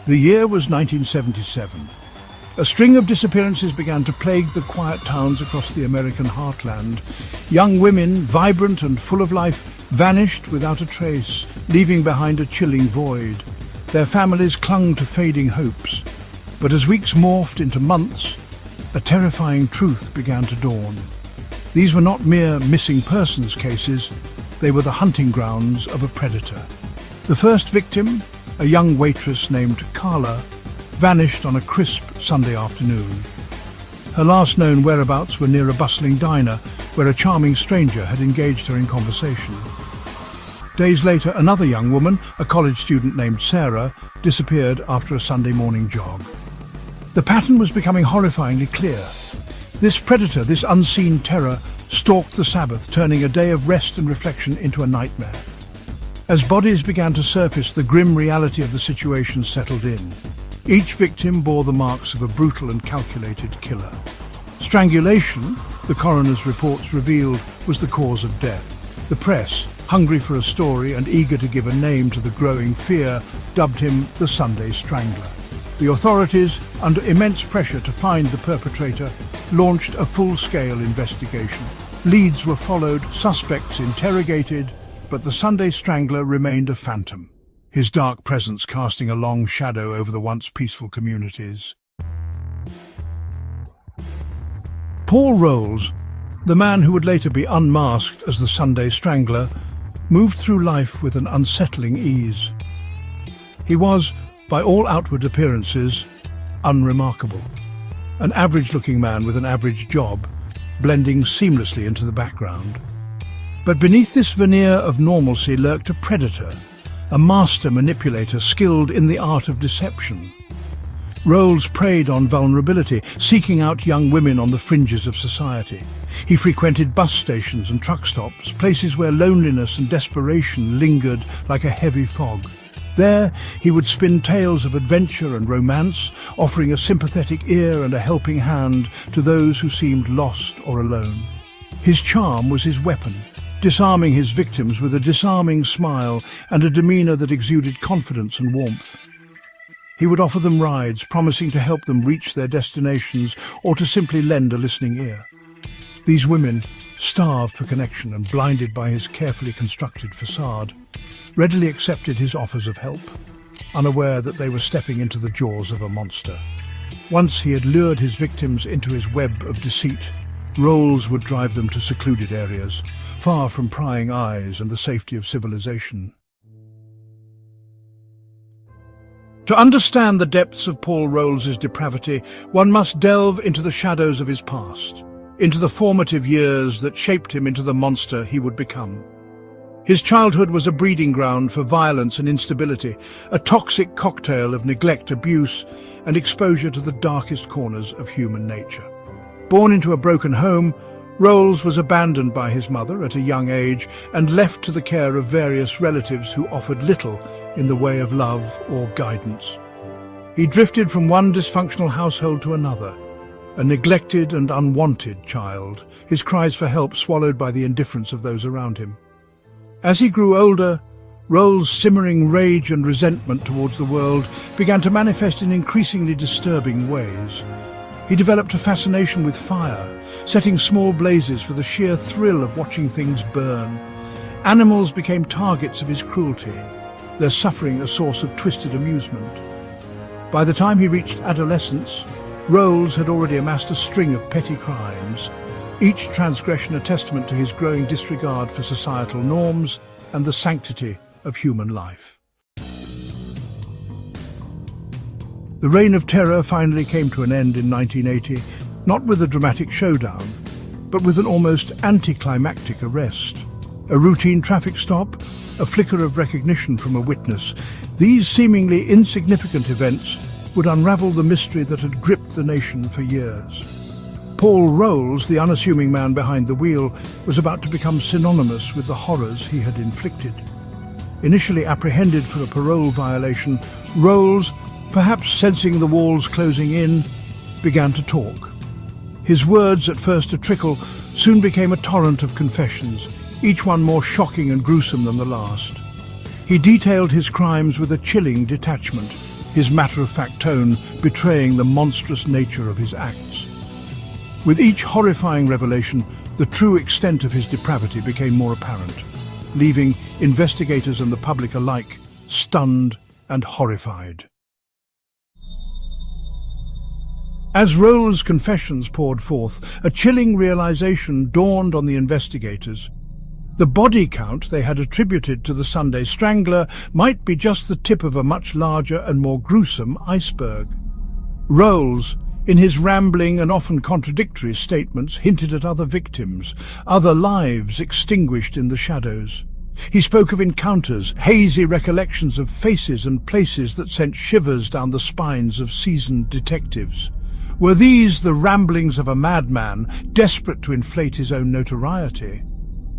The year was 1977. A string of disappearances began to plague the quiet towns across the American heartland. Young women, vibrant and full of life, vanished without a trace, leaving behind a chilling void. Their families clung to fading hopes. But as weeks morphed into months, a terrifying truth began to dawn. These were not mere missing persons cases, they were the hunting grounds of a predator. The first victim, a young waitress named Carla, vanished on a crisp Sunday afternoon. Her last known whereabouts were near a bustling diner where a charming stranger had engaged her in conversation. Days later, another young woman, a college student named Sarah, disappeared after a Sunday morning jog. The pattern was becoming horrifyingly clear. This predator, this unseen terror, stalked the Sabbath, turning a day of rest and reflection into a nightmare. As bodies began to surface, the grim reality of the situation settled in. Each victim bore the marks of a brutal and calculated killer. Strangulation, the coroner's reports revealed, was the cause of death. The press, hungry for a story and eager to give a name to the growing fear, dubbed him the Sunday Strangler. The authorities, under immense pressure to find the perpetrator, launched a full-scale investigation. Leads were followed, suspects interrogated, but the Sunday Strangler remained a phantom, his dark presence casting a long shadow over the once peaceful communities. Paul Rowles, the man who would later be unmasked as the Sunday Strangler, moved through life with an unsettling ease. He was, by all outward appearances, unremarkable. An average-looking man with an average job, blending seamlessly into the background. But beneath this veneer of normalcy lurked a predator, a master manipulator skilled in the art of deception. Rowles preyed on vulnerability, seeking out young women on the fringes of society. He frequented bus stations and truck stops, places where loneliness and desperation lingered like a heavy fog. There, he would spin tales of adventure and romance, offering a sympathetic ear and a helping hand to those who seemed lost or alone. His charm was his weapon, disarming his victims with a disarming smile and a demeanor that exuded confidence and warmth. He would offer them rides, promising to help them reach their destinations or to simply lend a listening ear. These women, starved for connection and blinded by his carefully constructed facade, readily accepted his offers of help, unaware that they were stepping into the jaws of a monster. Once he had lured his victims into his web of deceit, Rowles would drive them to secluded areas, far from prying eyes and the safety of civilization. To understand the depths of Paul Rowles's depravity, one must delve into the shadows of his past, into the formative years that shaped him into the monster he would become. His childhood was a breeding ground for violence and instability, a toxic cocktail of neglect, abuse, and exposure to the darkest corners of human nature. Born into a broken home, Rowles was abandoned by his mother at a young age and left to the care of various relatives who offered little in the way of love or guidance. He drifted from one dysfunctional household to another, a neglected and unwanted child, his cries for help swallowed by the indifference of those around him. As he grew older, Rowles' simmering rage and resentment towards the world began to manifest in increasingly disturbing ways. He developed a fascination with fire, setting small blazes for the sheer thrill of watching things burn. Animals became targets of his cruelty, their suffering a source of twisted amusement. By the time he reached adolescence, Rowles had already amassed a string of petty crimes, each transgression a testament to his growing disregard for societal norms and the sanctity of human life. The reign of terror finally came to an end in 1980, not with a dramatic showdown, but with an almost anticlimactic arrest. A routine traffic stop, a flicker of recognition from a witness. These seemingly insignificant events would unravel the mystery that had gripped the nation for years. Paul Rowles, the unassuming man behind the wheel, was about to become synonymous with the horrors he had inflicted. Initially apprehended for a parole violation, Rowles, perhaps sensing the walls closing in, began to talk. His words, at first a trickle, soon became a torrent of confessions, each one more shocking and gruesome than the last. He detailed his crimes with a chilling detachment, his matter-of-fact tone betraying the monstrous nature of his acts. With each horrifying revelation, the true extent of his depravity became more apparent, leaving investigators and the public alike stunned and horrified. As Rowles' confessions poured forth, a chilling realization dawned on the investigators. The body count they had attributed to the Sunday Strangler might be just the tip of a much larger and more gruesome iceberg. Rowles, in his rambling and often contradictory statements, hinted at other victims, other lives extinguished in the shadows. He spoke of encounters, hazy recollections of faces and places that sent shivers down the spines of seasoned detectives. Were these the ramblings of a madman desperate to inflate his own notoriety?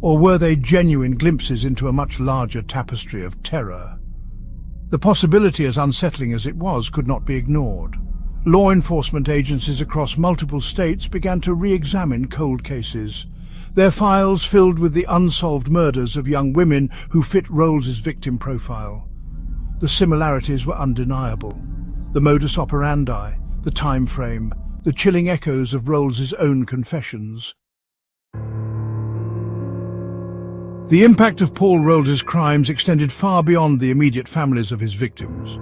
Or were they genuine glimpses into a much larger tapestry of terror? The possibility, as unsettling as it was, could not be ignored. Law enforcement agencies across multiple states began to re-examine cold cases, their files filled with the unsolved murders of young women who fit Rowles' victim profile. The similarities were undeniable. The modus operandi, the time frame, the chilling echoes of Rowles' own confessions. The impact of Paul Rowles' crimes extended far beyond the immediate families of his victims.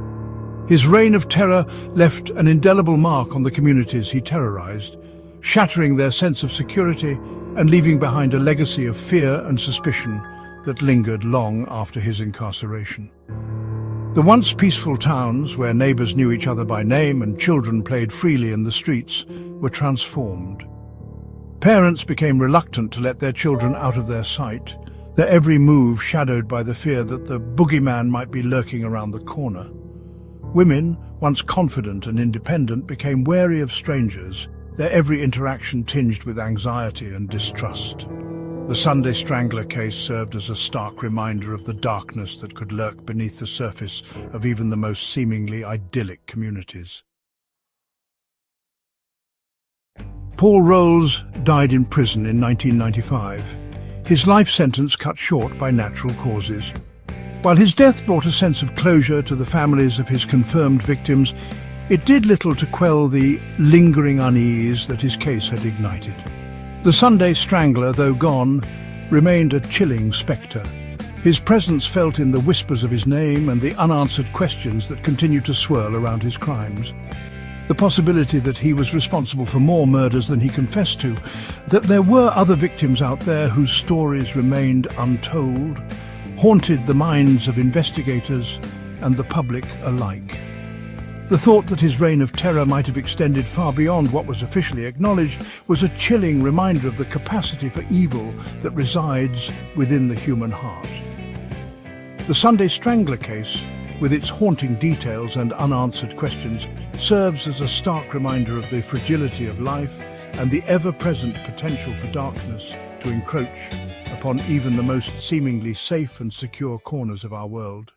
His reign of terror left an indelible mark on the communities he terrorized, shattering their sense of security and leaving behind a legacy of fear and suspicion that lingered long after his incarceration. The once peaceful towns, where neighbors knew each other by name and children played freely in the streets, were transformed. Parents became reluctant to let their children out of their sight, their every move shadowed by the fear that the boogeyman might be lurking around the corner. Women, once confident and independent, became wary of strangers, their every interaction tinged with anxiety and distrust. The Sunday Strangler case served as a stark reminder of the darkness that could lurk beneath the surface of even the most seemingly idyllic communities. Paul Rowles died in prison in 1995, his life sentence cut short by natural causes. While his death brought a sense of closure to the families of his confirmed victims, it did little to quell the lingering unease that his case had ignited. The Sunday Strangler, though gone, remained a chilling spectre, his presence felt in the whispers of his name and the unanswered questions that continued to swirl around his crimes. The possibility that he was responsible for more murders than he confessed to, that there were other victims out there whose stories remained untold, haunted the minds of investigators and the public alike. The thought that his reign of terror might have extended far beyond what was officially acknowledged was a chilling reminder of the capacity for evil that resides within the human heart. The Sunday Strangler case, with its haunting details and unanswered questions, serves as a stark reminder of the fragility of life and the ever-present potential for darkness to encroach upon even the most seemingly safe and secure corners of our world.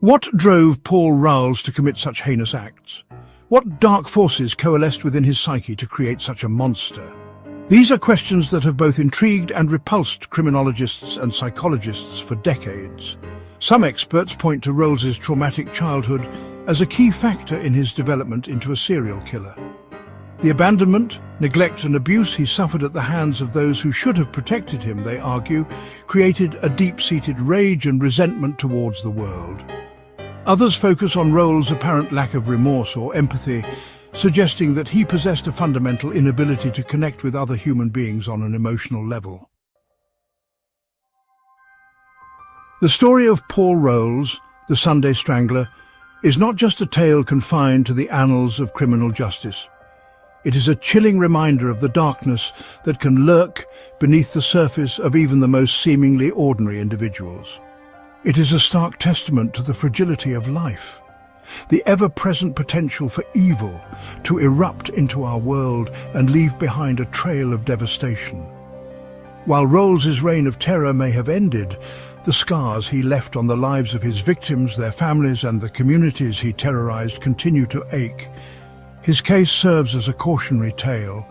What drove Paul Rowles to commit such heinous acts? What dark forces coalesced within his psyche to create such a monster? These are questions that have both intrigued and repulsed criminologists and psychologists for decades. Some experts point to Rowles' traumatic childhood as a key factor in his development into a serial killer. The abandonment, neglect and abuse he suffered at the hands of those who should have protected him, they argue, created a deep-seated rage and resentment towards the world. Others focus on Rowles' apparent lack of remorse or empathy, suggesting that he possessed a fundamental inability to connect with other human beings on an emotional level. The story of Paul Rowles, the Sunday Strangler, is not just a tale confined to the annals of criminal justice. It is a chilling reminder of the darkness that can lurk beneath the surface of even the most seemingly ordinary individuals. It is a stark testament to the fragility of life, the ever-present potential for evil to erupt into our world and leave behind a trail of devastation. While Rowles' reign of terror may have ended, the scars he left on the lives of his victims, their families and the communities he terrorized continue to ache. His case serves as a cautionary tale,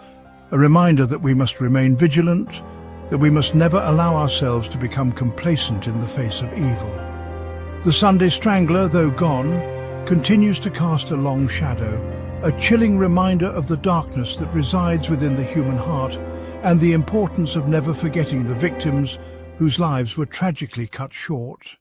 a reminder that we must remain vigilant, that we must never allow ourselves to become complacent in the face of evil. The Sunday Strangler, though gone, continues to cast a long shadow, a chilling reminder of the darkness that resides within the human heart and the importance of never forgetting the victims whose lives were tragically cut short.